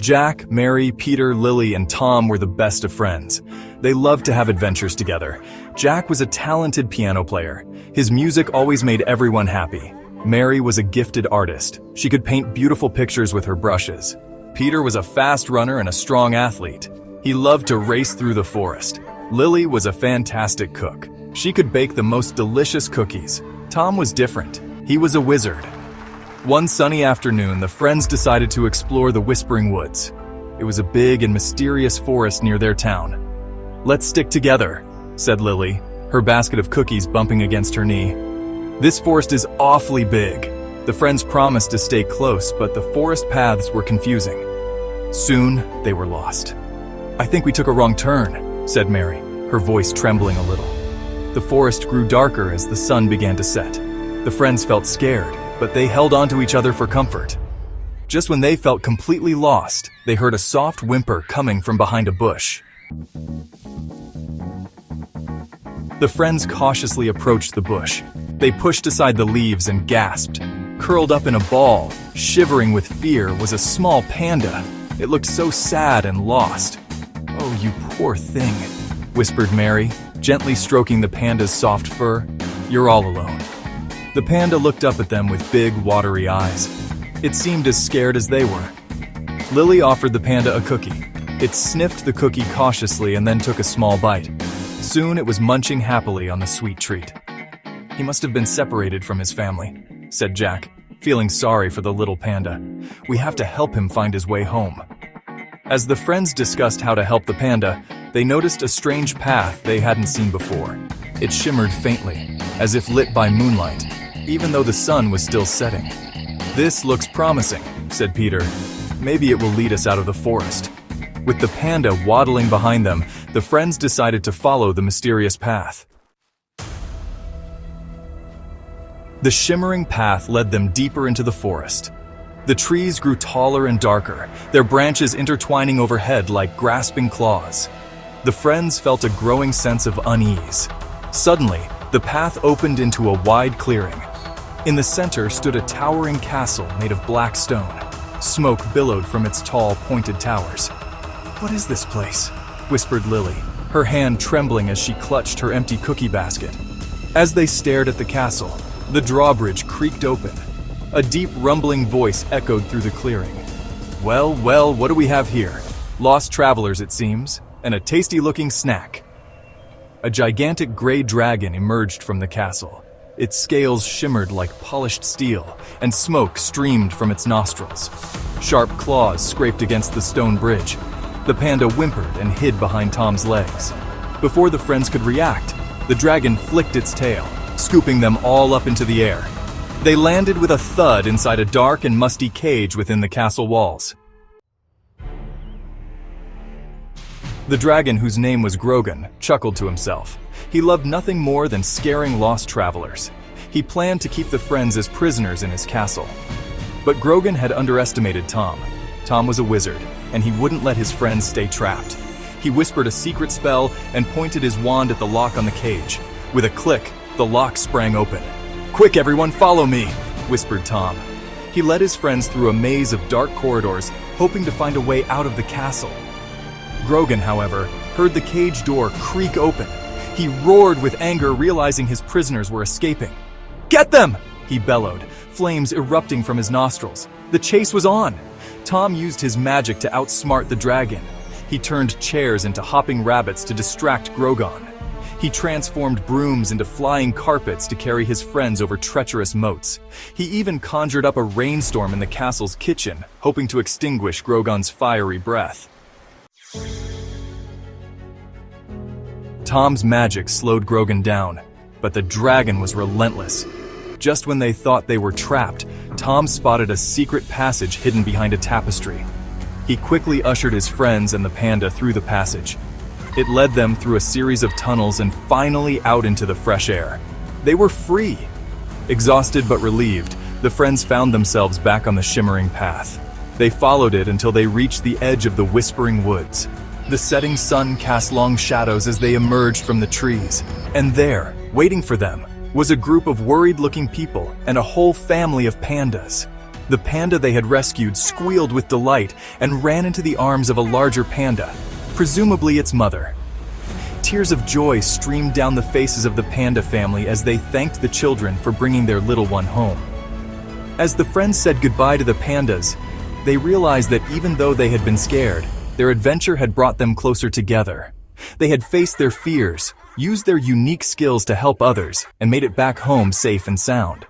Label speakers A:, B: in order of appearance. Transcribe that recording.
A: Jack, Mary, Peter, Lily, and Tom were the best of friends. They loved to have adventures together. Jack was a talented piano player. His music always made everyone happy. Mary was a gifted artist. She could paint beautiful pictures with her brushes. Peter was a fast runner and a strong athlete. He loved to race through the forest. Lily was a fantastic cook. She could bake the most delicious cookies. Tom was different. He was a wizard. One sunny afternoon, the friends decided to explore the Whispering Woods. It was a big and mysterious forest near their town. "Let's stick together," said Lily, her basket of cookies bumping against her knee. "This forest is awfully big." The friends promised to stay close, but the forest paths were confusing. Soon, they were lost. "I think we took a wrong turn," said Mary, her voice trembling a little. The forest grew darker as the sun began to set. The friends felt scared, but they held on to each other for comfort. Just when they felt completely lost, they heard a soft whimper coming from behind a bush. The friends cautiously approached the bush. They pushed aside the leaves and gasped. Curled up in a ball, shivering with fear, was a small panda. It looked so sad and lost. "Oh, you poor thing," whispered Mary, gently stroking the panda's soft fur. "You're all alone." The panda looked up at them with big, watery eyes. It seemed as scared as they were. Lily offered the panda a cookie. It sniffed the cookie cautiously and then took a small bite. Soon it was munching happily on the sweet treat. "He must have been separated from his family," said Jack, feeling sorry for the little panda. "We have to help him find his way home." As the friends discussed how to help the panda, they noticed a strange path they hadn't seen before. It shimmered faintly, as if lit by moonlight, even though the sun was still setting. "This looks promising," said Peter. "Maybe it will lead us out of the forest." With the panda waddling behind them, the friends decided to follow the mysterious path. The shimmering path led them deeper into the forest. The trees grew taller and darker, their branches intertwining overhead like grasping claws. The friends felt a growing sense of unease. Suddenly, the path opened into a wide clearing. In the center stood a towering castle made of black stone. Smoke billowed from its tall, pointed towers. "What is this place?" whispered Lily, her hand trembling as she clutched her empty cookie basket. As they stared at the castle, the drawbridge creaked open. A deep rumbling voice echoed through the clearing. Well, what do we have here? Lost travelers, it seems, and a tasty-looking snack." A gigantic gray dragon emerged from the castle. Its scales shimmered like polished steel, and smoke streamed from its nostrils. Sharp claws scraped against the stone bridge. The panda whimpered and hid behind Tom's legs. Before the friends could react, the dragon flicked its tail, scooping them all up into the air. They landed with a thud inside a dark and musty cage within the castle walls. The dragon, whose name was Grogan, chuckled to himself. He loved nothing more than scaring lost travelers. He planned to keep the friends as prisoners in his castle. But Grogan had underestimated Tom. Tom was a wizard, and he wouldn't let his friends stay trapped. He whispered a secret spell and pointed his wand at the lock on the cage. With a click, the lock sprang open. "Quick, everyone, follow me," whispered Tom. He led his friends through a maze of dark corridors, hoping to find a way out of the castle. Grogan, however, heard the cage door creak open. He roared with anger, realizing his prisoners were escaping. "Get them!" he bellowed, flames erupting from his nostrils. The chase was on. Tom used his magic to outsmart the dragon. He turned chairs into hopping rabbits to distract Grogan. He transformed brooms into flying carpets to carry his friends over treacherous moats. He even conjured up a rainstorm in the castle's kitchen, hoping to extinguish Grogan's fiery breath. Tom's magic slowed Grogan down, but the dragon was relentless. Just when they thought they were trapped, Tom spotted a secret passage hidden behind a tapestry. He quickly ushered his friends and the panda through the passage. It led them through a series of tunnels and finally out into the fresh air. They were free. Exhausted but relieved, the friends found themselves back on the shimmering path. They followed it until they reached the edge of the Whispering Woods. The setting sun cast long shadows as they emerged from the trees. And there, waiting for them, was a group of worried-looking people and a whole family of pandas. The panda they had rescued squealed with delight and ran into the arms of a larger panda, presumably its mother. Tears of joy streamed down the faces of the panda family as they thanked the children for bringing their little one home. As the friends said goodbye to the pandas, they realized that even though they had been scared, their adventure had brought them closer together. They had faced their fears, used their unique skills to help others, and made it back home safe and sound.